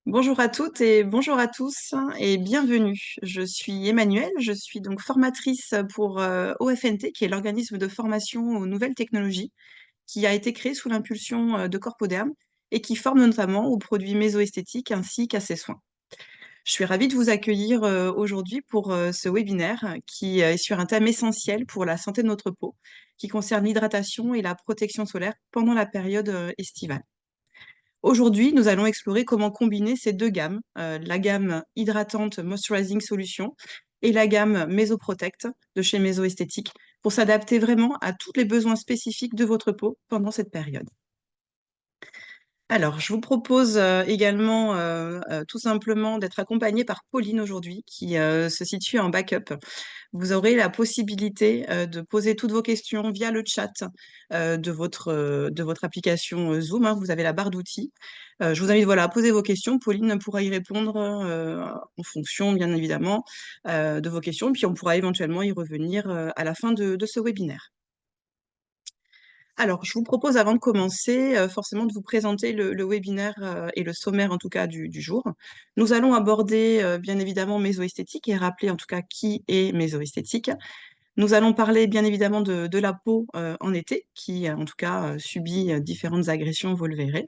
Bonjour à toutes et bonjour à tous et bienvenue. Je suis Emmanuelle, je suis donc formatrice pour OFNT, qui est l'organisme de formation aux nouvelles technologies, qui a été créé sous l'impulsion de Corpoderm et qui forme notamment aux produits mésoesthétiques ainsi qu'à ses soins. Je suis ravie de vous accueillir aujourd'hui pour ce webinaire qui est sur un thème essentiel pour la santé de notre peau, qui concerne l'hydratation et la protection solaire pendant la période estivale. Aujourd'hui, nous allons explorer comment combiner ces deux gammes, la gamme hydratante Moisturizing Solution et la gamme Mesoprotect de chez Meso Esthétique, pour s'adapter vraiment à tous les besoins spécifiques de votre peau pendant cette période. Alors, je vous propose également tout simplement d'être accompagnée par Pauline aujourd'hui, qui se situe en backup. Vous aurez la possibilité de poser toutes vos questions via le chat de votre application Zoom, hein. Vous avez la barre d'outils. Je vous invite voilà, à poser vos questions. Pauline pourra y répondre en fonction, bien évidemment, de vos questions. Puis on pourra éventuellement y revenir à la fin de ce webinaire. Alors, je vous propose, avant de commencer, forcément de vous présenter le webinaire et le sommaire, en tout cas, du jour. Nous allons aborder, bien évidemment, mésoesthétique et rappeler, en tout cas, qui est mésoesthétique. Nous allons parler, bien évidemment, de la peau en été, qui, en tout cas, subit différentes agressions, vous le verrez.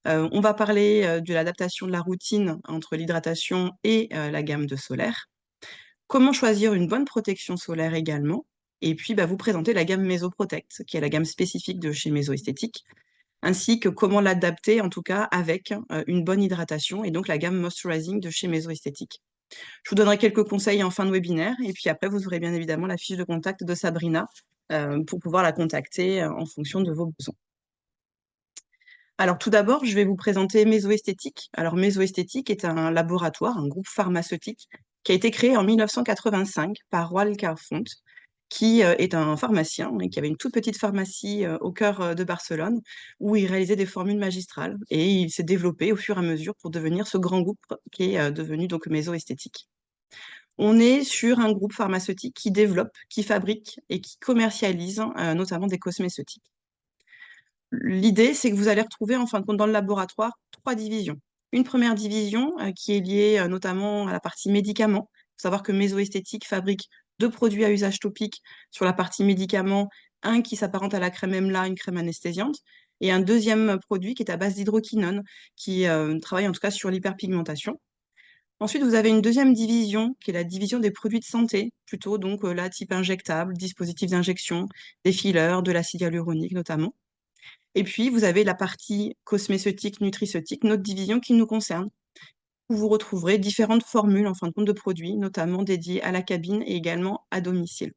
On va parler de l'adaptation de la routine entre l'hydratation et la gamme de solaire. Comment choisir une bonne protection solaire également. Et puis, vous présenter la gamme Mesoprotect, qui est la gamme spécifique de chez Meso Esthétique, ainsi que comment l'adapter, en tout cas, avec une bonne hydratation, et donc la gamme Moisturizing de chez Meso Esthétique. Je vous donnerai quelques conseils en fin de webinaire, et puis après, vous aurez bien évidemment la fiche de contact de Sabrina pour pouvoir la contacter en fonction de vos besoins. Alors tout d'abord, je vais vous présenter Meso Esthétique. Alors Meso Esthétique est un laboratoire, un groupe pharmaceutique qui a été créé en 1985 par Roald Carfont, qui est un pharmacien et qui avait une toute petite pharmacie au cœur de Barcelone, où il réalisait des formules magistrales, et il s'est développé au fur et à mesure pour devenir ce grand groupe qui est devenu donc Meso Esthétique. On est sur un groupe pharmaceutique qui développe, qui fabrique et qui commercialise notamment des cosmétiques. L'idée, c'est que vous allez retrouver, en fin de compte, dans le laboratoire, 3 divisions. Une première division qui est liée notamment à la partie médicaments. Il faut savoir que Meso Esthétique fabrique 2 produits à usage topique sur la partie médicaments, un qui s'apparente à la crème EMLA, une crème anesthésiante, et un deuxième produit qui est à base d'hydroquinone, qui travaille en tout cas sur l'hyperpigmentation. Ensuite, vous avez une deuxième division, qui est la division des produits de santé, plutôt donc là, type injectable, dispositifs d'injection, des fillers, de l'acide hyaluronique notamment. Et puis, vous avez la partie cosméceutique, nutriceutique, notre division qui nous concerne, où vous retrouverez différentes formules, en fin de compte, de produits, notamment dédiés à la cabine et également à domicile.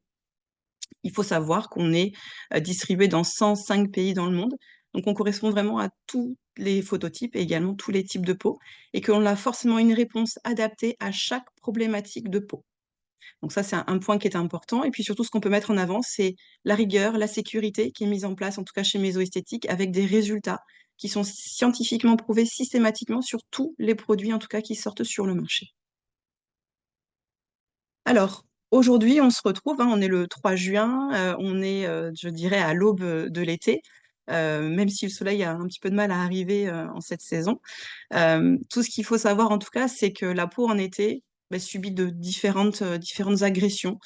Il faut savoir qu'on est distribué dans 105 pays dans le monde, donc on correspond vraiment à tous les phototypes et également tous les types de peau, et qu'on a forcément une réponse adaptée à chaque problématique de peau. Donc ça, c'est un point qui est important. Et puis surtout, ce qu'on peut mettre en avant, c'est la rigueur, la sécurité qui est mise en place, en tout cas chez Meso Esthétique, avec des résultats qui sont scientifiquement prouvés systématiquement sur tous les produits, en tout cas, qui sortent sur le marché. Alors, aujourd'hui, on se retrouve, hein, on est le 3 juin, on est, je dirais, à l'aube de l'été, même si le soleil a un petit peu de mal à arriver en cette saison. Tout ce qu'il faut savoir en tout cas, c'est que la peau en été, subit de différentes agressions.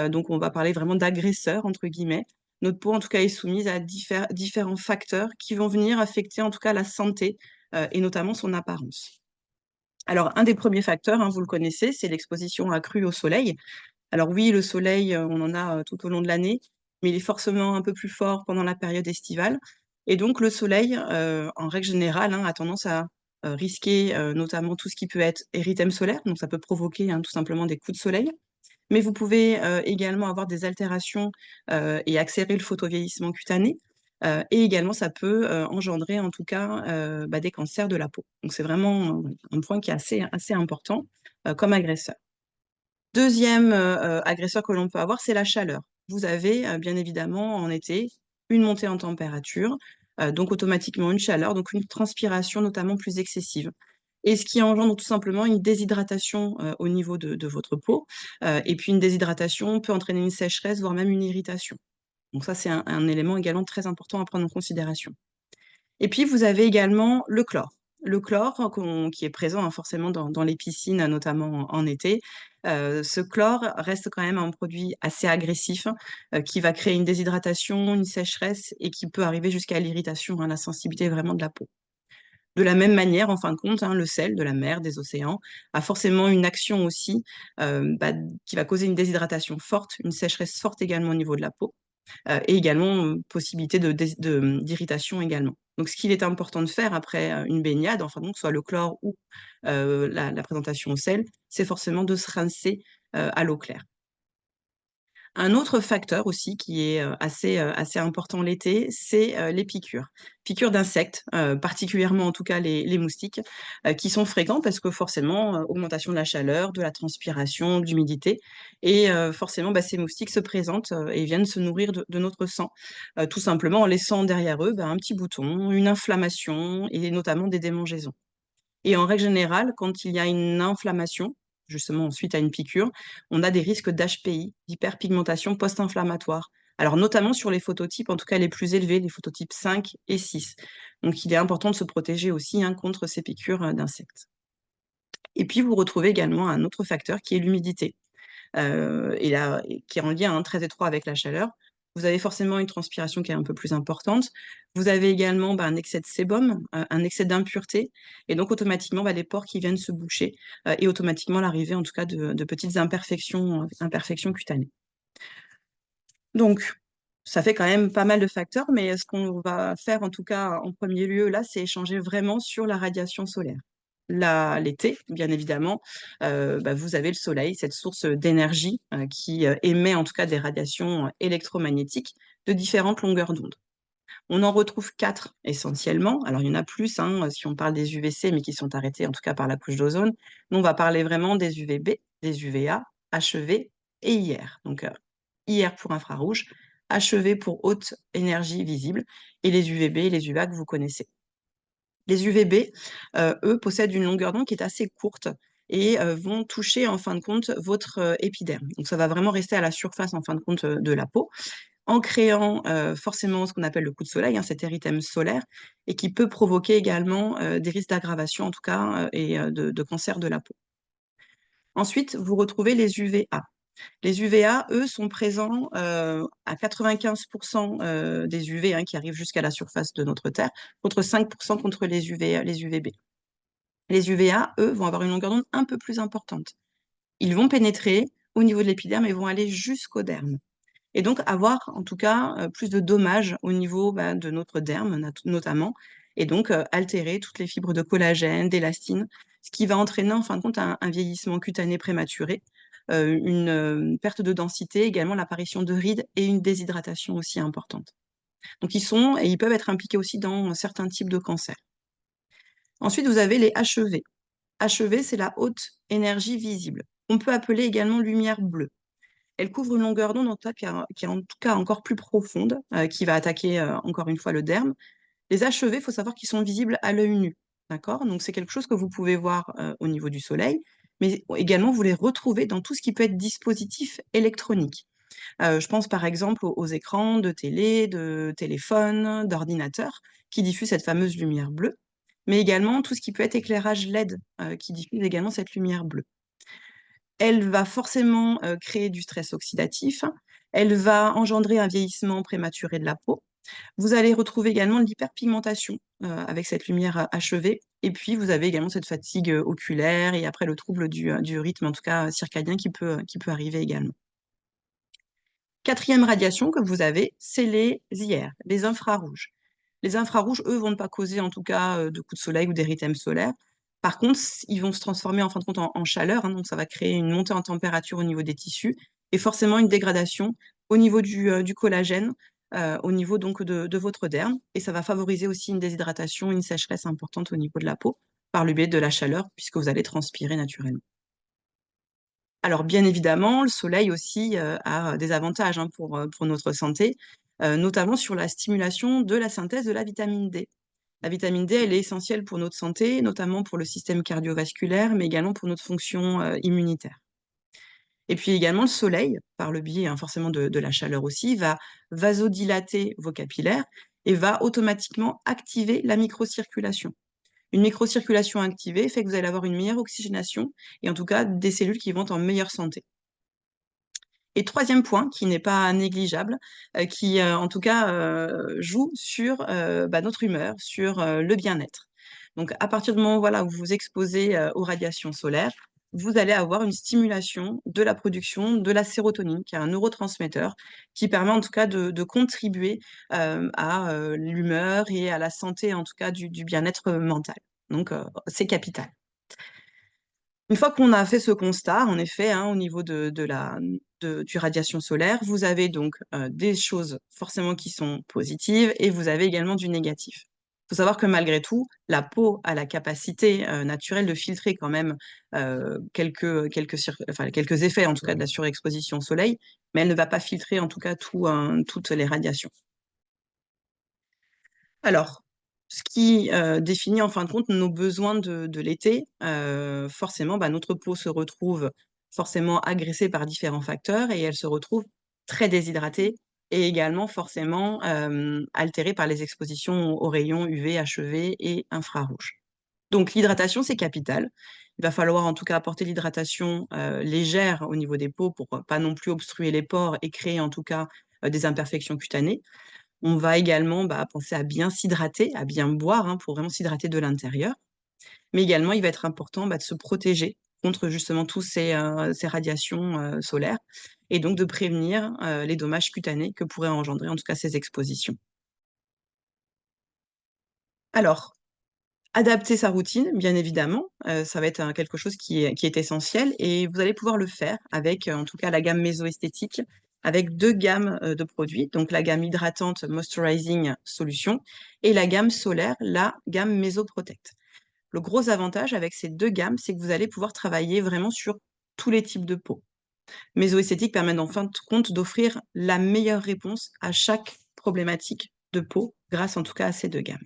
Donc on va parler vraiment «d'agresseurs» entre guillemets. Notre peau en tout cas est soumise à différents facteurs qui vont venir affecter en tout cas la santé, et notamment son apparence. Alors un des premiers facteurs, hein, vous le connaissez, c'est l'exposition accrue au soleil. Alors oui, le soleil, on en a, tout au long de l'année, mais il est forcément un peu plus fort pendant la période estivale, et donc le soleil, en règle générale, hein, a tendance à, risquer, notamment tout ce qui peut être érythème solaire, donc ça peut provoquer, hein, tout simplement des coups de soleil. Mais vous pouvez, également avoir des altérations, et accélérer le photovieillissement cutané, et également ça peut, engendrer en tout cas, des cancers de la peau. Donc c'est vraiment un point qui est assez important, comme agresseur. Deuxième agresseur que l'on peut avoir, c'est la chaleur. Vous avez, bien évidemment, en été, une montée en température, donc automatiquement une chaleur, donc une transpiration notamment plus excessive, et ce qui engendre tout simplement une déshydratation, au niveau de votre peau, et puis une déshydratation peut entraîner une sécheresse, voire même une irritation. Donc ça, c'est un élément également très important à prendre en considération. Et puis vous avez également le chlore. Le chlore qui est présent, hein, forcément dans les piscines, notamment en été, ce chlore reste quand même un produit assez agressif, qui va créer une déshydratation, une sécheresse et qui peut arriver jusqu'à l'irritation, hein, la sensibilité vraiment de la peau. De la même manière, en fin de compte, hein, le sel de la mer, des océans, a forcément une action aussi, bah, qui va causer une déshydratation forte, une sécheresse forte également au niveau de la peau, et également, possibilité d'irritation également. Donc ce qu'il est important de faire après, une baignade, enfin donc soit le chlore ou, la présentation au sel, c'est forcément de se rincer, à l'eau claire. Un autre facteur aussi qui est, assez important l'été, c'est, les piqûres. Piqûres d'insectes, particulièrement en tout cas les moustiques, qui sont fréquents parce que forcément, augmentation de la chaleur, de la transpiration, de l'humidité et forcément, bah, ces moustiques se présentent, et viennent se nourrir de notre sang, tout simplement en laissant derrière eux, bah, un petit bouton, une inflammation et notamment des démangeaisons. Et en règle générale, quand il y a une inflammation, justement suite à une piqûre, on a des risques d'HPI, d'hyperpigmentation post-inflammatoire. Alors notamment sur les phototypes, en tout cas les plus élevés, les phototypes 5 et 6. Donc il est important de se protéger aussi, hein, contre ces piqûres, d'insectes. Et puis vous retrouvez également un autre facteur qui est l'humidité et qui est en lien, hein, très étroit avec la chaleur. Vous avez forcément une transpiration qui est un peu plus importante. Vous avez également, bah, un excès de sébum, un excès d'impureté et donc automatiquement, bah, les pores qui viennent se boucher, et automatiquement l'arrivée en tout cas de petites imperfections cutanées. Donc ça fait quand même pas mal de facteurs, mais ce qu'on va faire en tout cas en premier lieu là, c'est échanger vraiment sur la radiation solaire. L'été, bien évidemment, bah, vous avez le soleil, cette source, d'énergie, qui, émet en tout cas des radiations, électromagnétiques de différentes longueurs d'onde. On en retrouve 4 essentiellement. Alors il y en a plus, hein, si on parle des UVC, mais qui sont arrêtés en tout cas par la couche d'ozone. Nous, on va parler vraiment des UVB, des UVA, HEV et IR. Donc, IR pour infrarouge, HEV pour haute énergie visible et les UVB et les UVA que vous connaissez. Les UVB, eux, possèdent une longueur d'onde qui est assez courte et vont toucher en fin de compte votre, épiderme. Donc ça va vraiment rester à la surface en fin de compte, de la peau en créant, forcément ce qu'on appelle le coup de soleil, hein, cet érythème solaire et qui peut provoquer également, des risques d'aggravation en tout cas, et de cancer de la peau. Ensuite, vous retrouvez les UVA. Les UVA, eux, sont présents, à 95 des UV, hein, qui arrivent jusqu'à la surface de notre Terre, contre 5 contre les UVB. Les UVA, eux, vont avoir une longueur d'onde un peu plus importante. Ils vont pénétrer au niveau de l'épiderme et vont aller jusqu'au derme. Et donc avoir en tout cas, plus de dommages au niveau, bah, de notre derme notamment et donc altérer toutes les fibres de collagène, d'élastine, ce qui va entraîner en fin de compte un vieillissement cutané prématuré, une perte de densité, également l'apparition de rides et une déshydratation aussi importante. Donc ils peuvent être impliqués aussi dans certains types de cancers. Ensuite, vous avez les HEV. HEV, c'est la haute énergie visible. On peut appeler également lumière bleue. Elle couvre une longueur d'onde en tout cas qui est en tout cas encore plus profonde, qui va attaquer, encore une fois le derme. Les achevés, il faut savoir qu'ils sont visibles à l'œil nu, d'accord? Donc c'est quelque chose que vous pouvez voir, au niveau du soleil, mais également vous les retrouvez dans tout ce qui peut être dispositif électronique. Je pense par exemple aux écrans de télé, de téléphone, d'ordinateur qui diffusent cette fameuse lumière bleue, mais également tout ce qui peut être éclairage LED, qui diffuse également cette lumière bleue. Elle va forcément, créer du stress oxydatif. Elle va engendrer un vieillissement prématuré de la peau. Vous allez retrouver également de l'hyperpigmentation, avec cette lumière achevée et puis vous avez également cette fatigue, oculaire et après le trouble du rythme, en tout cas, circadien qui peut arriver également. 4e radiation que vous avez, c'est les IR, les infrarouges. Les infrarouges, eux, vont ne pas causer en tout cas, de coups de soleil ou d'érythème solaire. Par contre, ils vont se transformer en fin de compte en chaleur, hein, donc ça va créer une montée en température au niveau des tissus et forcément une dégradation au niveau du collagène, au niveau donc de votre derme et ça va favoriser aussi une déshydratation, une sécheresse importante au niveau de la peau, par le biais de la chaleur puisque vous allez transpirer naturellement. Alors bien évidemment, le soleil aussi, a des avantages, hein, pour notre santé, notamment sur la stimulation de la synthèse de la vitamine D. La vitamine D, elle est essentielle pour notre santé, notamment pour le système cardiovasculaire, mais également pour notre fonction, immunitaire. Et puis également le soleil, par le biais, hein, forcément de la chaleur aussi, va vasodilater vos capillaires et va automatiquement activer la microcirculation. Une microcirculation activée fait que vous allez avoir une meilleure oxygénation et en tout cas des cellules qui vont être en meilleure santé. Et troisième point, qui n'est pas négligeable, qui en tout cas joue sur notre humeur, sur le bien-être. Donc à partir du moment voilà, où vous vous exposez aux radiations solaires, vous allez avoir une stimulation de la production de la sérotonine, qui est un neurotransmetteur, qui permet en tout cas de contribuer à l'humeur et à la santé en tout cas du bien-être mental. Donc c'est capital. Une fois qu'on a fait ce constat, en effet, hein, au niveau du radiation solaire, vous avez donc des choses forcément qui sont positives et vous avez également du négatif. Il faut savoir que malgré tout, la peau a la capacité naturelle de filtrer quand même quelques effets, en tout cas de la surexposition au soleil, mais elle ne va pas filtrer en tout cas toutes les radiations. Alors, ce qui définit en fin de compte nos besoins de l'été, forcément, notre peau se retrouve forcément agressée par différents facteurs et elle se retrouve très déshydratée et également forcément altérée par les expositions aux rayons UV, HEV et infrarouges. Donc l'hydratation, c'est capital. Il va falloir en tout cas apporter l'hydratation légère au niveau des peaux pour pas non plus obstruer les pores et créer en tout cas des imperfections cutanées. On va également penser à bien s'hydrater, à bien boire hein, pour vraiment s'hydrater de l'intérieur. Mais également, il va être important de se protéger contre justement tous ces radiations solaires et donc de prévenir les dommages cutanés que pourraient engendrer en tout cas ces expositions. Alors, adapter sa routine, bien évidemment, ça va être quelque chose qui est essentiel et vous allez pouvoir le faire avec en tout cas la gamme méso-esthétique, avec 2 gammes de produits, donc la gamme hydratante Moisturizing Solution et la gamme solaire, la gamme Meso Protect. Le gros avantage avec ces 2 gammes, c'est que vous allez pouvoir travailler vraiment sur tous les types de peau. Méso-esthétique permet en fin de compte d'offrir la meilleure réponse à chaque problématique de peau grâce en tout cas à ces 2 gammes.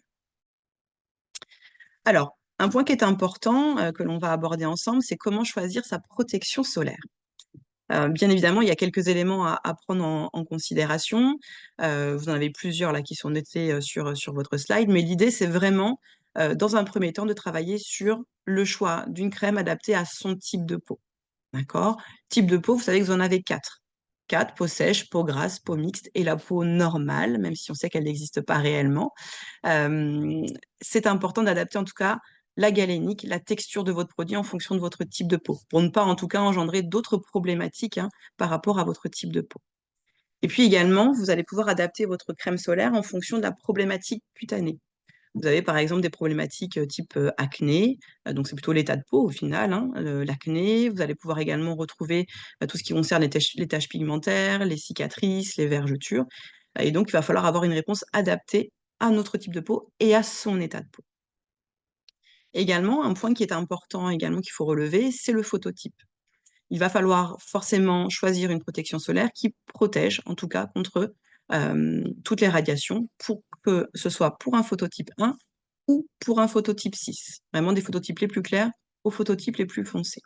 Alors, un point qui est important, que l'on va aborder ensemble, c'est comment choisir sa protection solaire. Bien évidemment, il y a quelques éléments à prendre en considération. Vous en avez plusieurs là qui sont notés, sur votre slide, mais l'idée, c'est vraiment, dans un premier temps, de travailler sur le choix d'une crème adaptée à son type de peau. D'accord? Type de peau, vous savez que vous en avez 4. 4: peau sèche, peau grasse, peau mixte et la peau normale, même si on sait qu'elle n'existe pas réellement. Hem, c'est important d'adapter en tout cas la galénique, la texture de votre produit en fonction de votre type de peau, pour ne pas en tout cas engendrer d'autres problématiques, hein, par rapport à votre type de peau. Et puis également, vous allez pouvoir adapter votre crème solaire en fonction de la problématique cutanée. Vous avez par exemple des problématiques, type, acné, donc c'est plutôt l'état de peau au final, hein, l'acné. Vous allez pouvoir également retrouver, tout ce qui concerne les taches pigmentaires, les cicatrices, les vergetures, et donc il va falloir avoir une réponse adaptée à notre type de peau et à son état de peau. Également, un point qui est important également qu'il faut relever, c'est le phototype. Il va falloir forcément choisir une protection solaire qui protège, en tout cas, contre, toutes les radiations pour que ce soit pour un phototype 1 ou pour un phototype 6. Vraiment des phototypes les plus clairs aux phototypes les plus foncés.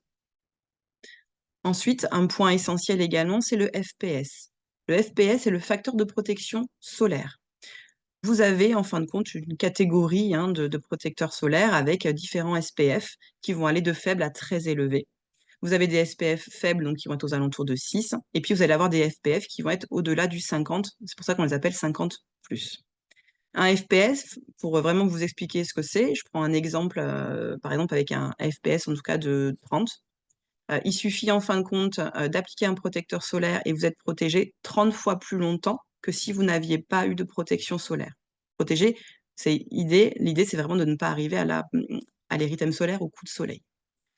Ensuite, un point essentiel également, c'est le FPS. Le FPS est le facteur de protection solaire. Vous avez en fin de compte une catégorie, hein, de protecteurs solaires avec, différents SPF qui vont aller de faibles à très élevés. Vous avez des SPF faibles, donc qui vont être aux alentours de 6 et puis vous allez avoir des FPF qui vont être au-delà du 50. C'est pour ça qu'on les appelle 50+. Un FPS, pour vraiment vous expliquer ce que c'est, je prends un exemple, par exemple avec un FPS en tout cas de 30. Il suffit en fin de compte, d'appliquer un protecteur solaire et vous êtes protégé 30 fois plus longtemps que si vous n'aviez pas eu de protection solaire. Protégé, l'idée c'est vraiment de ne pas arriver à l'érythème solaire au coup de soleil.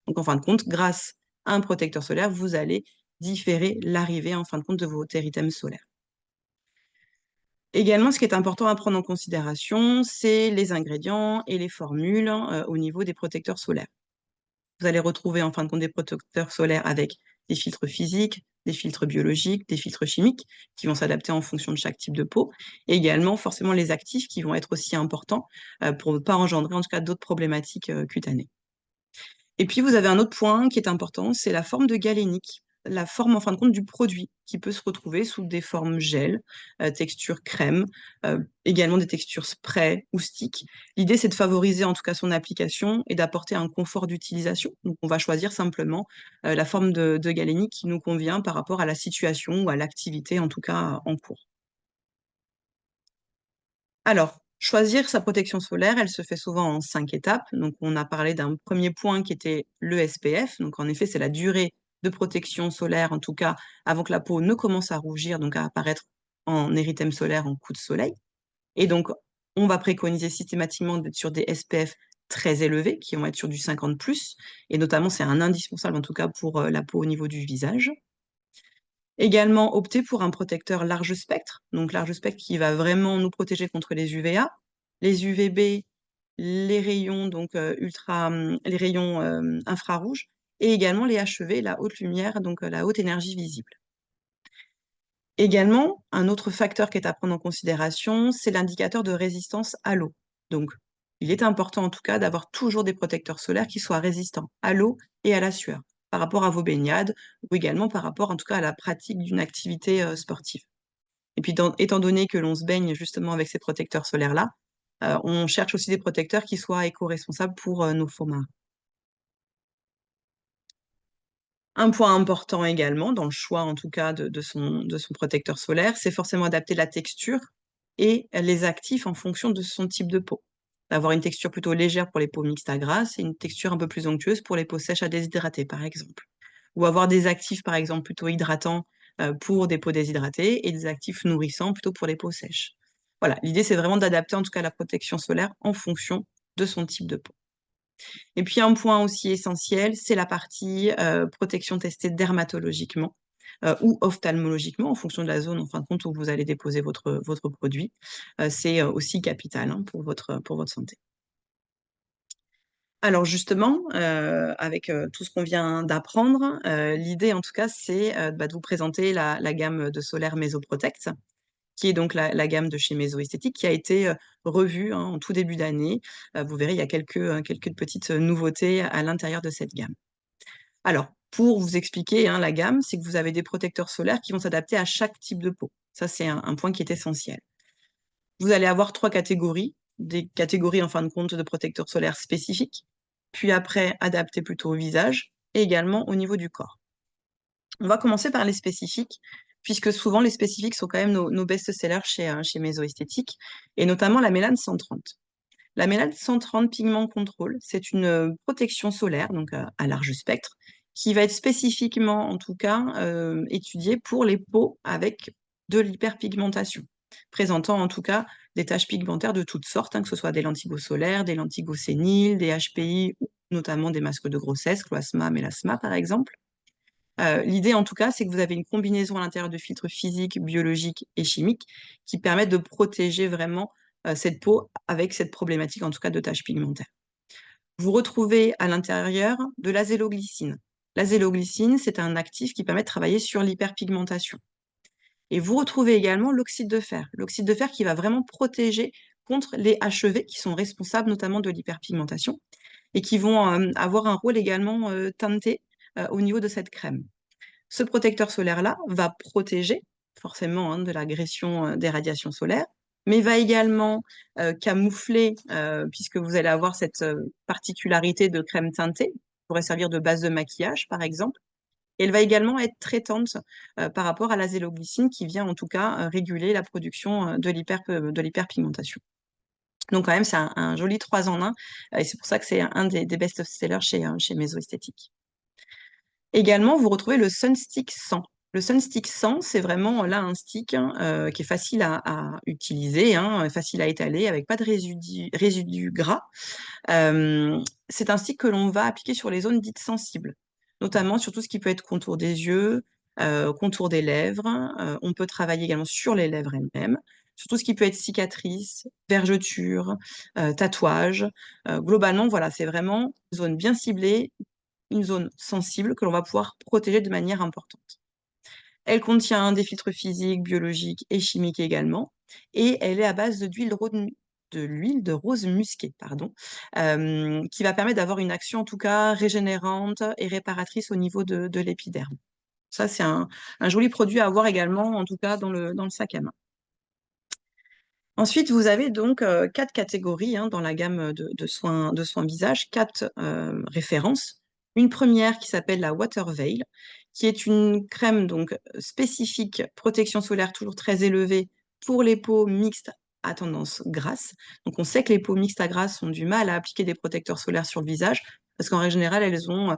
Donc en fin de compte, grâce à un protecteur solaire, vous allez différer l'arrivée en fin de compte de votre érythème solaire. Également, ce qui est important à prendre en considération, c'est les ingrédients et les formules, au niveau des protecteurs solaires. Vous allez retrouver en fin de compte des protecteurs solaires avec des filtres physiques, des filtres biologiques, des filtres chimiques qui vont s'adapter en fonction de chaque type de peau et également forcément les actifs qui vont être aussi importants, pour ne pas engendrer en tout cas d'autres problématiques, cutanées. Et puis vous avez un autre point qui est important, c'est la forme de galénique. la forme, en fin de compte, du produit, qui peut se retrouver sous des formes gel, texture crème, également des textures spray ou stick. L'idée, c'est de favoriser en tout cas son application et d'apporter un confort d'utilisation. Donc, on va choisir simplement la forme de galénique qui nous convient par rapport à la situation ou à l'activité, en tout cas en cours. Alors, choisir sa protection solaire, elle se fait souvent en 5 étapes. Donc, on a parlé d'un premier point qui était le SPF. Donc, en effet, c'est la durée de protection solaire, en tout cas, avant que la peau ne commence à rougir, donc à apparaître en érythème solaire, en coup de soleil. Et donc, on va préconiser systématiquement d'être sur des SPF très élevés, qui vont être sur du 50 plus. Et notamment, c'est un indispensable, en tout cas, pour la peau au niveau du visage. Également, opter pour un protecteur large spectre, donc large spectre qui va vraiment nous protéger contre les UVA, les UVB, les rayons donc les rayons, infrarouges et également les HEV, la haute lumière, donc la haute énergie visible. Également, un autre facteur qui est à prendre en considération, c'est l'indicateur de résistance à l'eau. Donc, il est important en tout cas d'avoir toujours des protecteurs solaires qui soient résistants à l'eau et à la sueur, par rapport à vos baignades ou également par rapport en tout cas à la pratique d'une activité sportive. Et puis, étant donné que l'on se baigne justement avec ces protecteurs solaires-là, on cherche aussi des protecteurs qui soient éco-responsables pour nos faux marins. Un point important également, dans le choix en tout cas de son protecteur solaire, c'est forcément adapter la texture et les actifs en fonction de son type de peau. D'avoir une texture plutôt légère pour les peaux mixtes à grasses et une texture un peu plus onctueuse pour les peaux sèches à déshydrater, par exemple. Ou avoir des actifs, par exemple, plutôt hydratants pour des peaux déshydratées et des actifs nourrissants plutôt pour les peaux sèches. Voilà, l'idée c'est vraiment d'adapter en tout cas la protection solaire en fonction de son type de peau. Et puis un point aussi essentiel, c'est la partie, protection testée dermatologiquement, ou ophtalmologiquement en fonction de la zone en fin de compte où vous allez déposer votre produit. C'est, aussi capital, hein, pour votre santé. Alors justement, avec, tout ce qu'on vient d'apprendre, l'idée en tout cas c'est, de vous présenter la gamme de solaire Mesoprotect, qui est donc la gamme de chez Meso Esthétique, qui a été, revue, hein, en tout début d'année. Vous verrez, il y a quelques petites, nouveautés à l'intérieur de cette gamme. Alors, pour vous expliquer, hein, la gamme, c'est que vous avez des protecteurs solaires qui vont s'adapter à chaque type de peau. Ça, c'est un point qui est essentiel. Vous allez avoir 3 catégories, des catégories en fin de compte de protecteurs solaires spécifiques, puis après adaptés plutôt au visage et également au niveau du corps. On va commencer par les spécifiques, puisque souvent les spécifiques sont quand même nos best-sellers chez Meso Esthétique et notamment la Mélane 130. La Mélane 130 Pigment Control, c'est une, protection solaire, donc à large spectre, qui va être spécifiquement, en tout cas, étudiée pour les peaux avec de l'hyperpigmentation, présentant en tout cas des taches pigmentaires de toutes sortes, hein, que ce soit des lentigos solaires, des lentigos séniles, des HPI ou notamment des masques de grossesse, cloasma, mélasma par exemple. L'idée en tout cas, c'est que vous avez une combinaison à l'intérieur de filtres physiques, biologiques et chimiques qui permettent de protéger vraiment, cette peau avec cette problématique en tout cas de taches pigmentaires. Vous retrouvez à l'intérieur de l'azéloglycine. L'azéloglycine, c'est un actif qui permet de travailler sur l'hyperpigmentation et vous retrouvez également l'oxyde de fer. L'oxyde de fer qui va vraiment protéger contre les HEV qui sont responsables notamment de l'hyperpigmentation et qui vont, avoir un rôle également, teinté, au niveau de cette crème. Ce protecteur solaire-là va protéger forcément, hein, de l'agression, des radiations solaires, mais va également, camoufler, puisque vous allez avoir cette, particularité de crème teintée, qui pourrait servir de base de maquillage, par exemple. Et elle va également être traitante, par rapport à l'azéloglycine qui vient en tout cas, réguler la production, de l'hyperpigmentation. Donc quand même, c'est un joli 3 en 1, et c'est pour ça que c'est un des best-sellers chez Meso Esthétique. Également, vous retrouvez le Sunstick 100. Le Sunstick 100, c'est vraiment là un stick, hein, qui est facile à utiliser, hein, facile à étaler avec pas de résidus gras. C'est un stick que l'on va appliquer sur les zones dites sensibles, notamment sur tout ce qui peut être contour des yeux, contour des lèvres. On peut travailler également sur les lèvres elles-mêmes, sur tout ce qui peut être cicatrices, vergetures, tatouages. Globalement, voilà, c'est vraiment une zone bien ciblée, une zone sensible que l'on va pouvoir protéger de manière importante. Elle contient des filtres physiques, biologiques et chimiques également, et elle est à base de l'huile de rose musquée, pardon, qui va permettre d'avoir une action en tout cas régénérante et réparatrice au niveau de l'épiderme. Ça, c'est un joli produit à avoir également, en tout cas dans le sac à main. Ensuite, vous avez donc quatre catégories hein, dans la gamme de soins visage, quatre références. Une première qui s'appelle la Water Veil, qui est une crème donc spécifique, protection solaire toujours très élevée pour les peaux mixtes à tendance grasse. Donc on sait que les peaux mixtes à grasse ont du mal à appliquer des protecteurs solaires sur le visage, parce qu'en règle générale, elles ont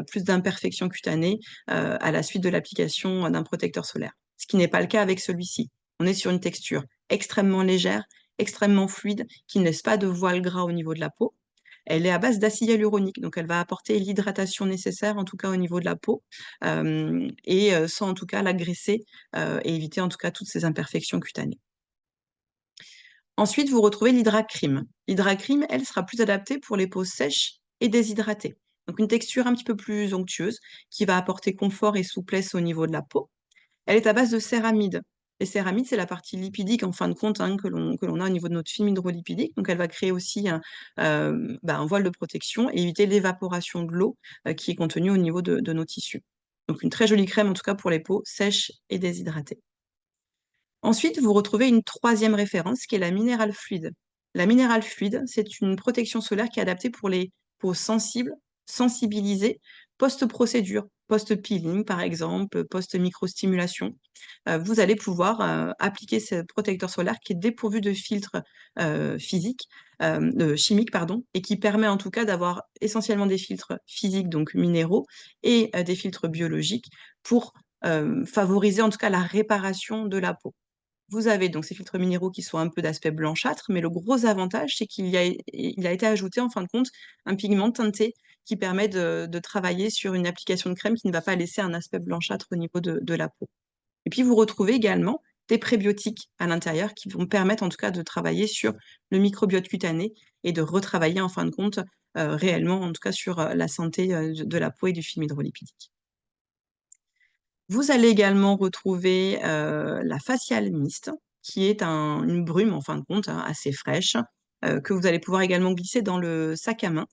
plus d'imperfections cutanées à la suite de l'application d'un protecteur solaire. Ce qui n'est pas le cas avec celui-ci. On est sur une texture extrêmement légère, extrêmement fluide, qui ne laisse pas de voile gras au niveau de la peau. Elle est à base d'acide hyaluronique, donc elle va apporter l'hydratation nécessaire, en tout cas au niveau de la peau, sans en tout cas l'agresser et éviter en tout cas toutes ces imperfections cutanées. Ensuite, vous retrouvez l'Hydra-Crème. L'Hydra-Crème, elle, sera plus adaptée pour les peaux sèches et déshydratées. Donc une texture un petit peu plus onctueuse, qui va apporter confort et souplesse au niveau de la peau. Elle est à base de céramides. Les céramides, c'est la partie lipidique, en fin de compte, hein, que l'on a au niveau de notre film hydrolipidique. Donc, elle va créer aussi un voile de protection et éviter l'évaporation de l'eau qui est contenue au niveau de nos tissus. Donc, une très jolie crème, en tout cas pour les peaux sèches et déshydratées. Ensuite, vous retrouvez une troisième référence qui est la minérale fluide. La minérale fluide, c'est une protection solaire qui est adaptée pour les peaux sensibles, sensibilisées, post-procédure, post-peeling par exemple, post-microstimulation. Vous allez pouvoir appliquer ce protecteur solaire qui est dépourvu de filtres chimiques, pardon, et qui permet en tout cas d'avoir essentiellement des filtres physiques, donc minéraux, et des filtres biologiques pour favoriser en tout cas la réparation de la peau. Vous avez donc ces filtres minéraux qui sont un peu d'aspect blanchâtre, mais le gros avantage, c'est il a été ajouté en fin de compte un pigment teinté qui permet de travailler sur une application de crème qui ne va pas laisser un aspect blanchâtre au niveau de la peau. Et puis vous retrouvez également des prébiotiques à l'intérieur qui vont permettre en tout cas de travailler sur le microbiote cutané et de retravailler en fin de compte réellement en tout cas sur la santé de la peau et du film hydrolipidique. Vous allez également retrouver la facial mist, qui est une brume en fin de compte, hein, assez fraîche, que vous allez pouvoir également glisser dans le sac à main.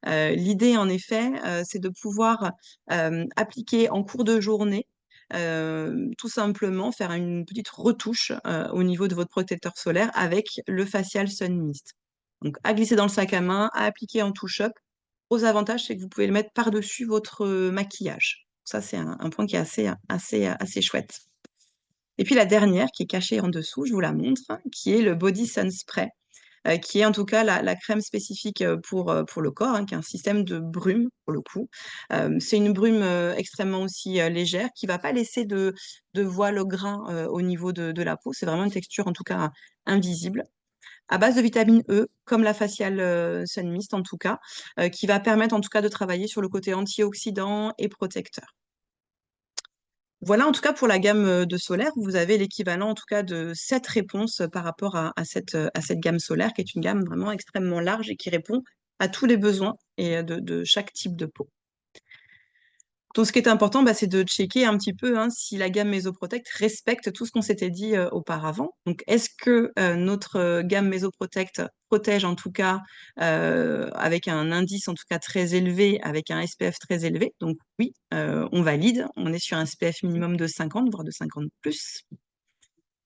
L'idée en effet, c'est de pouvoir appliquer en cours de journée, tout simplement faire une petite retouche au niveau de votre protecteur solaire avec le facial sun mist. Donc à glisser dans le sac à main, à appliquer en touch-up. Gros avantage, c'est que vous pouvez le mettre par-dessus votre maquillage. Ça, c'est un point qui est assez chouette. Et puis la dernière, qui est cachée en dessous, je vous la montre, qui est le Body Sun Spray, qui est en tout cas la crème spécifique pour le corps, hein, qui est un système de brume pour le coup. C'est une brume extrêmement aussi légère, qui ne va pas laisser de voile gras au niveau de la peau. C'est vraiment une texture en tout cas invisible à base de vitamine E, comme la facial Sun Mist en tout cas, qui va permettre en tout cas de travailler sur le côté antioxydant et protecteur. Voilà en tout cas pour la gamme de solaire, vous avez l'équivalent en tout cas de 7 réponses par rapport à cette gamme solaire, qui est une gamme vraiment extrêmement large et qui répond à tous les besoins et de chaque type de peau. Donc, ce qui est important, bah, c'est de checker un petit peu hein, si la gamme Mesoprotect respecte tout ce qu'on s'était dit auparavant. Donc, est-ce que notre gamme Mesoprotect protège en tout cas avec un indice en tout cas très élevé, avec un SPF très élevé? Donc, oui, on valide. On est sur un SPF minimum de 50, voire de 50 plus.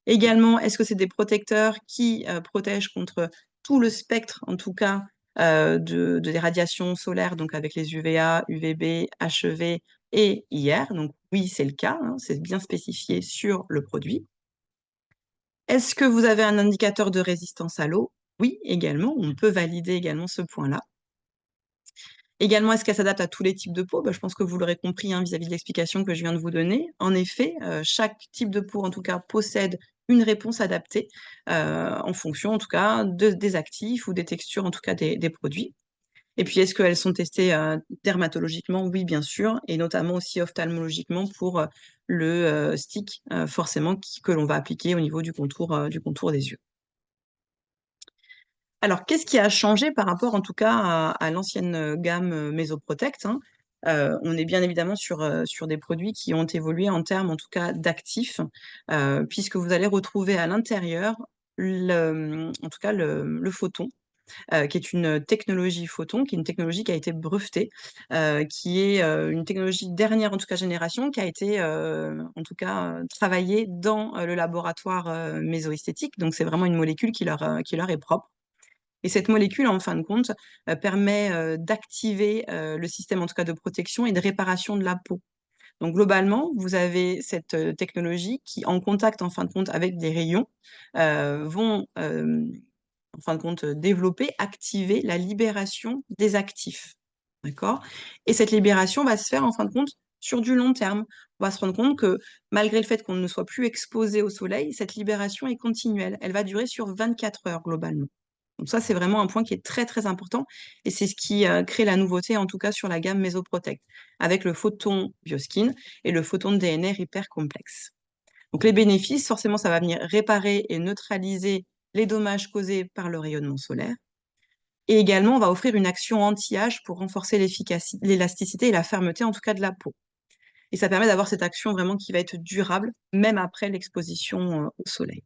Également, est-ce que c'est des protecteurs qui protègent contre tout le spectre, en tout cas, des radiations solaires, donc avec les UVA, UVB, HEV et IR? Donc oui, c'est le cas, hein, c'est bien spécifié sur le produit. Est-ce que vous avez un indicateur de résistance à l'eau? Oui, également, on peut valider également ce point-là. Également, est-ce qu'elle s'adapte à tous les types de peau? Bah, je pense que vous l'aurez compris hein, vis-à-vis de l'explication que je viens de vous donner. En effet, chaque type de peau, en tout cas, possède une réponse adaptée en fonction, en tout cas, des actifs ou des textures, en tout cas, des produits. Et puis, est-ce qu'elles sont testées dermatologiquement? Oui, bien sûr, et notamment aussi ophtalmologiquement pour le stick, forcément, que l'on va appliquer au niveau du contour des yeux. Alors, qu'est-ce qui a changé par rapport, en tout cas, à l'ancienne gamme Mesoprotect, hein? On est bien évidemment sur des produits qui ont évolué en termes, en tout cas, d'actifs, puisque vous allez retrouver à l'intérieur en tout cas, le photon. qui est une technologie photon, qui est une technologie qui a été brevetée, qui est une technologie dernière en tout cas génération, qui a été en tout cas travaillée dans le laboratoire mésoesthétique. Donc c'est vraiment une molécule qui leur est propre. Et cette molécule, en fin de compte, permet d'activer le système en tout cas de protection et de réparation de la peau. Donc globalement, vous avez cette technologie qui, en contact en fin de compte avec des rayons, vont en fin de compte développer, activer la libération des actifs. D'accord? Et cette libération va se faire en fin de compte sur du long terme. On va se rendre compte que malgré le fait qu'on ne soit plus exposé au soleil, cette libération est continuelle. Elle va durer sur 24 heures globalement. Donc ça, c'est vraiment un point qui est très, très important et c'est ce qui crée la nouveauté, en tout cas sur la gamme Mesoprotect, avec le photon Bioskin et le photon de DNR hyper complexe. Donc les bénéfices, forcément, ça va venir réparer et neutraliser les dommages causés par le rayonnement solaire. Et également, on va offrir une action anti-âge pour renforcer l'élasticité et la fermeté, en tout cas, de la peau. Et ça permet d'avoir cette action vraiment qui va être durable, même après l'exposition au soleil.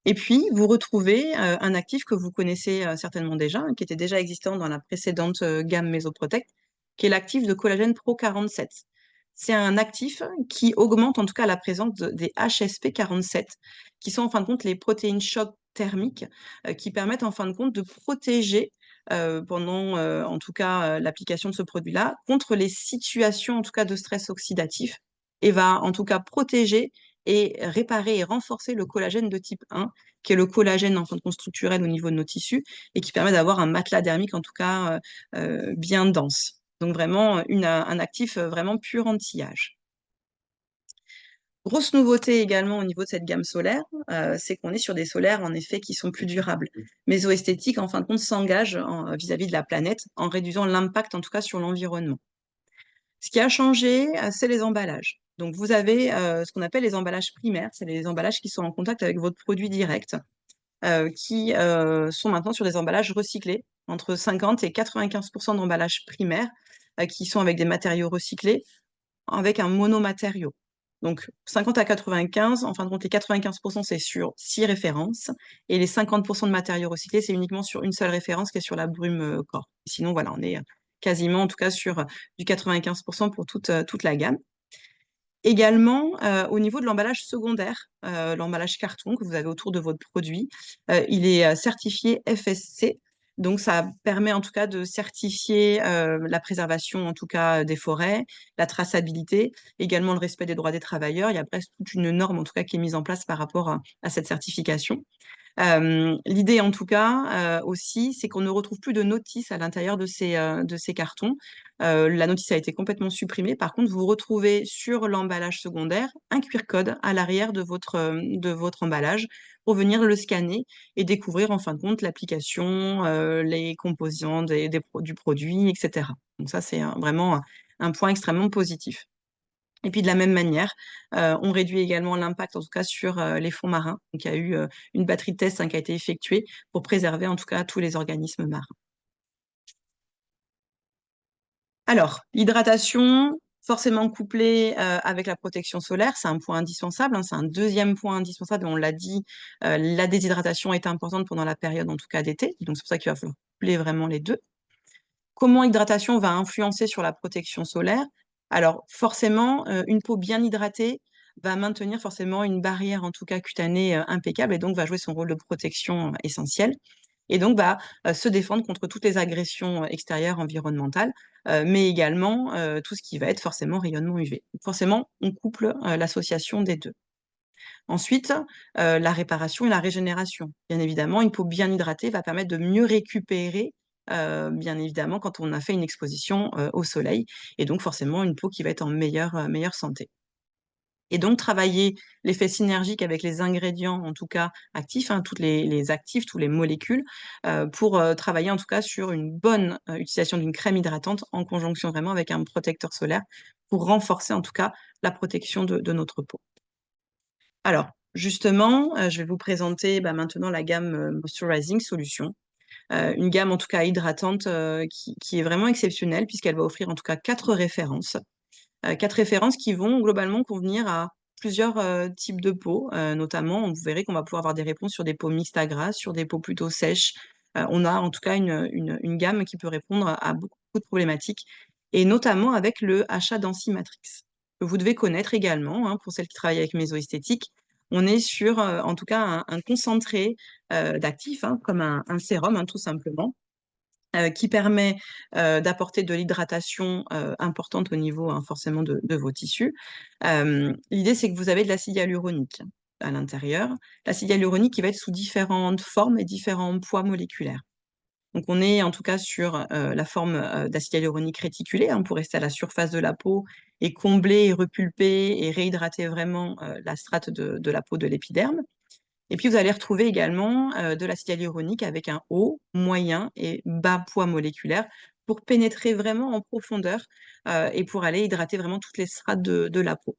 Et puis, vous retrouvez un actif que vous connaissez certainement déjà, hein, qui était déjà existant dans la précédente gamme Mesoprotect, qui est l'actif de collagène Pro 47. C'est un actif qui augmente en tout cas la présence des HSP47, qui sont en fin de compte les protéines choc thermiques, qui permettent en fin de compte de protéger pendant en tout cas l'application de ce produit-là contre les situations en tout cas de stress oxydatif et va en tout cas protéger et réparer et renforcer le collagène de type 1, qui est le collagène en fin de compte structurel au niveau de nos tissus et qui permet d'avoir un matelas dermique en tout cas bien dense. Donc vraiment un actif vraiment pur anti-âge. Grosse nouveauté également au niveau de cette gamme solaire, c'est qu'on est sur des solaires en effet qui sont plus durables. Mésoesthétique en fin de compte s'engage vis-à-vis de la planète en réduisant l'impact en tout cas sur l'environnement. Ce qui a changé, c'est les emballages. Donc vous avez ce qu'on appelle les emballages primaires, c'est les emballages qui sont en contact avec votre produit direct, qui sont maintenant sur des emballages recyclés, entre 50 et 95 d'emballages primaires, qui sont avec des matériaux recyclés, avec un monomatériau. Donc 50 à 95, en fin de compte, les 95 c'est sur 6 références et les 50 de matériaux recyclés, c'est uniquement sur une seule référence qui est sur la brume corps. Sinon, voilà, on est quasiment, en tout cas, sur du 95 pour toute la gamme. Également, au niveau de l'emballage secondaire, l'emballage carton que vous avez autour de votre produit, il est certifié FSC. Donc ça permet en tout cas de certifier la préservation en tout cas des forêts, la traçabilité, également le respect des droits des travailleurs. Il y a presque toute une norme en tout cas qui est mise en place par rapport à cette certification. L'idée en tout cas aussi, c'est qu'on ne retrouve plus de notice à l'intérieur de ces cartons. La notice a été complètement supprimée. Par contre, vous retrouvez sur l'emballage secondaire un QR code à l'arrière de votre emballage pour venir le scanner et découvrir en fin de compte l'application, les composants du produit, etc. Donc ça, c'est vraiment un point extrêmement positif. Et puis de la même manière, on réduit également l'impact, en tout cas sur les fonds marins. Donc il y a eu une batterie de tests qui a été effectuée pour préserver en tout cas tous les organismes marins. Alors, l'hydratation, forcément couplée avec la protection solaire, c'est un point indispensable, hein, c'est un deuxième point indispensable. On l'a dit, la déshydratation est importante pendant la période, en tout cas d'été. Donc c'est pour ça qu'il va falloir coupler vraiment les deux. Comment l'hydratation va influencer sur la protection solaire? Alors forcément, une peau bien hydratée va maintenir forcément une barrière, en tout cas cutanée, impeccable et donc va jouer son rôle de protection, essentiel et donc va, se défendre contre toutes les agressions, extérieures environnementales, mais également, tout ce qui va être forcément rayonnement UV. Donc forcément, on couple, l'association des 2. Ensuite, la réparation et la régénération. Bien évidemment, une peau bien hydratée va permettre de mieux récupérer, bien évidemment, quand on a fait une exposition, au soleil et donc forcément une peau qui va être en meilleure santé. Et donc travailler l'effet synergique avec les ingrédients, en tout cas actifs, hein, toutes les actifs, toutes les molécules, pour, travailler en tout cas sur une bonne, utilisation d'une crème hydratante en conjonction vraiment avec un protecteur solaire pour renforcer en tout cas la protection de notre peau. Alors, justement, je vais vous présenter, bah, maintenant la gamme, Moisturizing Solutions, une gamme en tout cas hydratante, qui est vraiment exceptionnelle puisqu'elle va offrir en tout cas 4 références. 4 références qui vont globalement convenir à plusieurs, types de peau, notamment vous verrez qu'on va pouvoir avoir des réponses sur des peaux mixtes à grasses, sur des peaux plutôt sèches, On a en tout cas une gamme qui peut répondre à beaucoup de problématiques, et notamment avec le achat Matrix, que vous devez connaître également, hein, pour celles qui travaillent avec Mésoesthétique. On est sur, en tout cas, un concentré d'actifs, hein, comme un sérum, hein, tout simplement, qui permet d'apporter de l'hydratation importante au niveau, hein, forcément de vos tissus. L'idée, c'est que vous avez de l'acide hyaluronique à l'intérieur. L'acide hyaluronique qui va être sous différentes formes et différents poids moléculaires. Donc, on est en tout cas sur la forme d'acide hyaluronique réticulé, hein, pour rester à la surface de la peau et combler et repulper et réhydrater vraiment la strate de la peau de l'épiderme. Et puis, vous allez retrouver également de l'acide hyaluronique avec un haut, moyen et bas poids moléculaire pour pénétrer vraiment en profondeur et pour aller hydrater vraiment toutes les strates de la peau.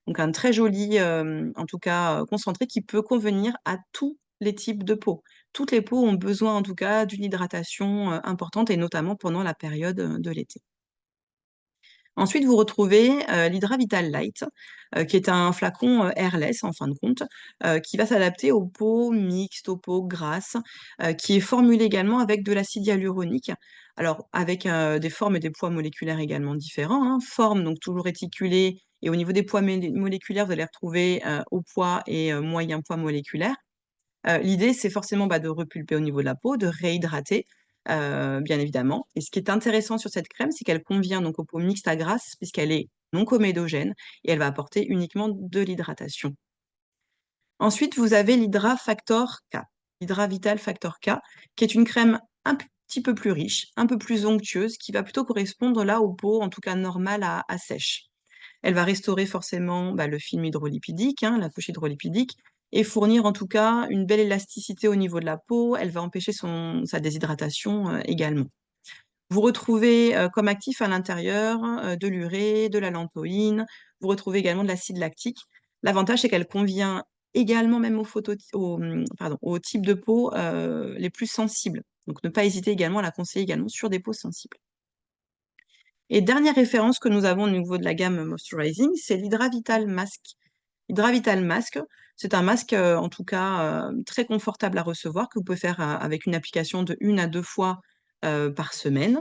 Donc, un très joli, en tout cas, concentré qui peut convenir à tous les types de peau. Toutes les peaux ont besoin, en tout cas, d'une hydratation importante, et notamment pendant la période de l'été. Ensuite, vous retrouvez l'Hydravital Light, qui est un flacon airless en fin de compte, qui va s'adapter aux peaux mixtes, aux peaux grasses, qui est formulé également avec de l'acide hyaluronique. Alors, avec des formes et des poids moléculaires également différents, hein. Forme, donc toujours réticulée, et au niveau des poids moléculaires, vous allez retrouver haut poids et moyen poids moléculaire. L'idée, c'est forcément, bah, de repulper au niveau de la peau, de réhydrater, bien évidemment. Et ce qui est intéressant sur cette crème, c'est qu'elle convient donc aux peaux mixtes à grasses, puisqu'elle est non comédogène et elle va apporter uniquement de l'hydratation. Ensuite, vous avez l'Hydra Factor K, l'Hydra Vital Factor K, qui est une crème un petit peu plus riche, un peu plus onctueuse, qui va plutôt correspondre là aux peaux, en tout cas normales à sèches. Elle va restaurer forcément, bah, le film hydrolipidique, hein, la couche hydrolipidique, et fournir en tout cas une belle élasticité au niveau de la peau. Elle va empêcher sa déshydratation également. Vous retrouvez comme actif à l'intérieur de l'urée, de la lantoïne. Vous retrouvez également de l'acide lactique. L'avantage, c'est qu'elle convient également même aux types de peau les plus sensibles. Donc, ne pas hésiter également à la conseiller également sur des peaux sensibles. Et dernière référence que nous avons au niveau de la gamme Moisturizing, c'est l'Hydravital Mask. Hydravital Mask, c'est un masque, en tout cas, très confortable à recevoir, que vous pouvez faire avec une application de 1 à 2 fois par semaine,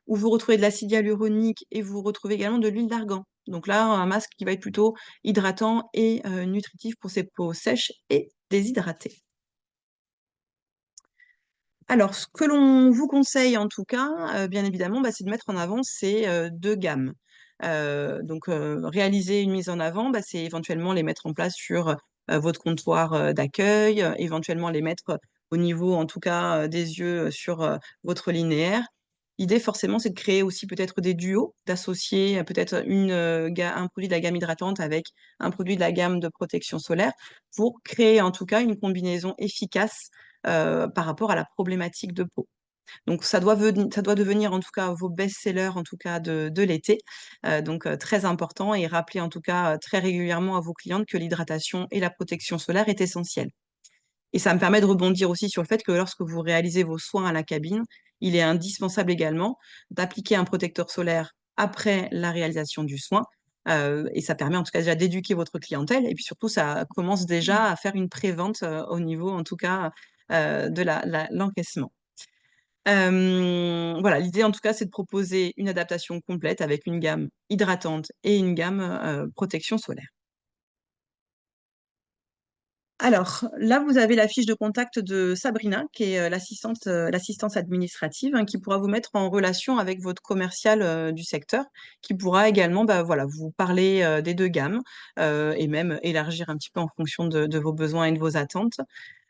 où vous retrouvez de l'acide hyaluronique et vous retrouvez également de l'huile d'argan. Donc là, un masque qui va être plutôt hydratant et nutritif pour ces peaux sèches et déshydratées. Alors, ce que l'on vous conseille en tout cas, bien évidemment, bah, c'est de mettre en avant ces 2 gammes. Réaliser une mise en avant, bah, c'est éventuellement les mettre en place sur votre comptoir d'accueil, éventuellement les mettre au niveau, en tout cas, des yeux sur votre linéaire. L'idée forcément, c'est de créer aussi peut-être des duos, d'associer peut-être un produit de la gamme hydratante avec un produit de la gamme de protection solaire, pour créer en tout cas une combinaison efficace par rapport à la problématique de peau. Donc ça doit devenir en tout cas vos best-sellers en tout cas de l'été. Très important, et rappeler en tout cas très régulièrement à vos clientes que l'hydratation et la protection solaire est essentielle. Et ça me permet de rebondir aussi sur le fait que lorsque vous réalisez vos soins à la cabine, il est indispensable également d'appliquer un protecteur solaire après la réalisation du soin. Et ça permet en tout cas déjà d'éduquer votre clientèle, et puis surtout ça commence déjà à faire une prévente au niveau en tout cas de l'encaissement. Voilà, l'idée en tout cas, c'est de proposer une adaptation complète avec une gamme hydratante et une gamme protection solaire. Alors là, vous avez la fiche de contact de Sabrina, qui est l'assistance administrative, hein, qui pourra vous mettre en relation avec votre commercial du secteur, qui pourra également, bah, voilà, vous parler des 2 gammes et même élargir un petit peu en fonction de vos besoins et de vos attentes.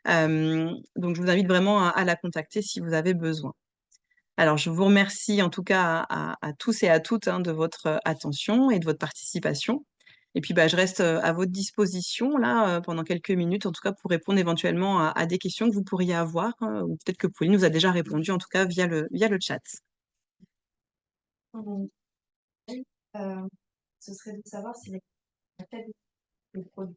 Donc je vous invite vraiment à la contacter si vous avez besoin. Alors, je vous remercie en tout cas à tous et à toutes, hein, de votre attention et de votre participation. Et puis, bah, je reste à votre disposition là pendant quelques minutes, en tout cas pour répondre éventuellement à des questions que vous pourriez avoir, ou peut-être que Pauline nous a déjà répondu, en tout cas via le chat. Mmh. Ce serait de savoir si la qualité des produits.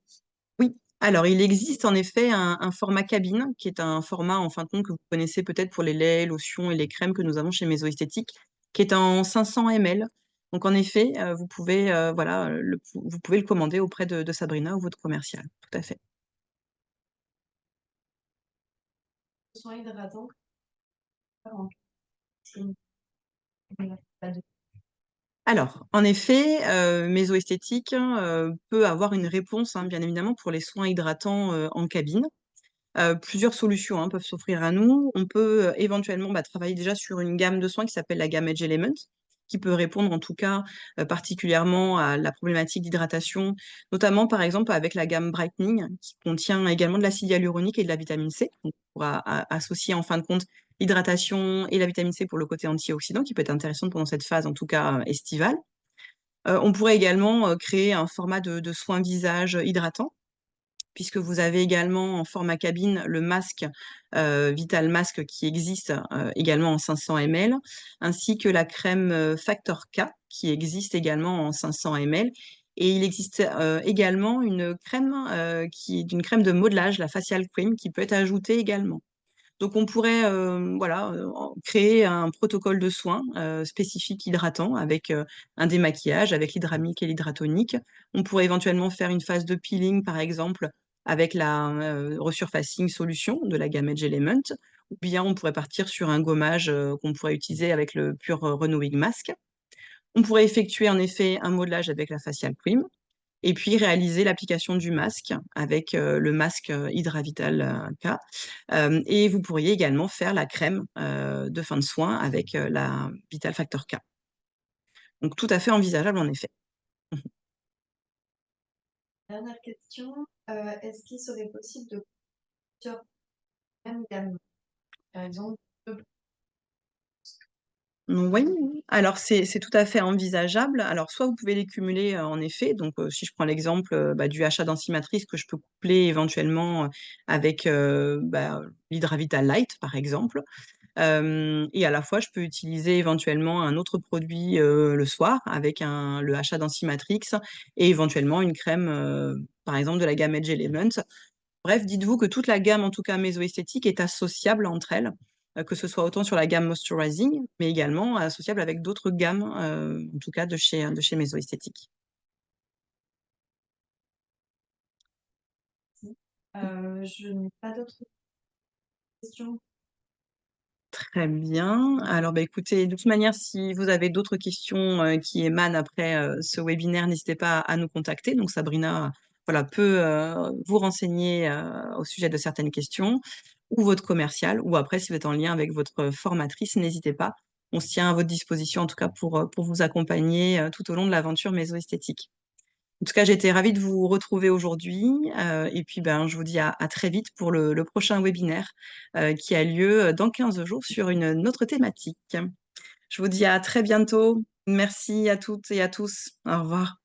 Oui, alors il existe en effet un format cabine, qui est un format en fin de compte que vous connaissez peut-être pour les laits, lotions et les crèmes que nous avons chez Maison Esthétique, qui est en 500 ml. Donc en effet, vous pouvez, voilà, vous pouvez le commander auprès de Sabrina ou votre commercial. Tout à fait. Soins hydratants. Alors, en effet, mésoesthétique peut avoir une réponse, hein, bien évidemment, pour les soins hydratants en cabine. Plusieurs solutions, hein, peuvent s'offrir à nous. On peut, éventuellement, travailler déjà sur une gamme de soins qui s'appelle la gamme Edge Element, qui peut répondre en tout cas, particulièrement à la problématique d'hydratation, notamment, par exemple, avec la gamme Brightening, qui contient également de l'acide hyaluronique et de la vitamine C. Donc on pourra associer en fin de compte l'hydratation et la vitamine C pour le côté antioxydant, qui peut être intéressante pendant cette phase, en tout cas, estivale. On pourrait également, créer un format de soin visage hydratant, puisque vous avez également en format cabine le masque Vital Mask qui existe également en 500 ml, ainsi que la crème Factor K qui existe également en 500 ml. Et il existe également une crème qui est une crème de modelage, la Facial Cream, qui peut être ajoutée également. Donc on pourrait voilà, créer un protocole de soins spécifique hydratant avec un démaquillage, avec l'hydramique et l'hydratonique. On pourrait éventuellement faire une phase de peeling, par exemple, avec la resurfacing solution de la gamme Edge Element, ou bien on pourrait partir sur un gommage qu'on pourrait utiliser avec le Pure Renewing Mask. On pourrait effectuer en effet un modelage avec la Facial Cream, et puis réaliser l'application du masque avec le masque Hydravital K. Et vous pourriez également faire la crème de fin de soin avec la Vital Factor K. Donc tout à fait envisageable en effet. Dernière question, est-ce qu'il serait possible de plusieurs mêmes gammes? Par exemple, Oui, alors c'est tout à fait envisageable. Alors soit vous pouvez les cumuler en effet, donc si je prends l'exemple du achat densimatrice que je peux coupler éventuellement avec l'Hydravital Light par exemple. Et à la fois, je peux utiliser éventuellement un autre produit le soir avec le achat d'Enzymatrix et éventuellement une crème, par exemple de la gamme Edge Element. Bref, dites-vous que toute la gamme, en tout cas mésoesthétique, est associable entre elles, que ce soit autant sur la gamme Moisturizing, mais également associable avec d'autres gammes, en tout cas de chez Mésoesthétique. je n'ai pas d'autres questions. Très bien. Alors, écoutez, de toute manière, si vous avez d'autres questions qui émanent après ce webinaire, n'hésitez pas à nous contacter. Donc, Sabrina, voilà, peut vous renseigner au sujet de certaines questions, ou votre commercial, ou après, si vous êtes en lien avec votre formatrice, n'hésitez pas. On se tient à votre disposition, en tout cas, pour vous accompagner tout au long de l'aventure mésoesthétique. En tout cas, j'ai été ravie de vous retrouver aujourd'hui. Et puis, je vous dis à très vite pour le prochain webinaire qui a lieu dans 15 jours sur une autre thématique. Je vous dis à très bientôt. Merci à toutes et à tous. Au revoir.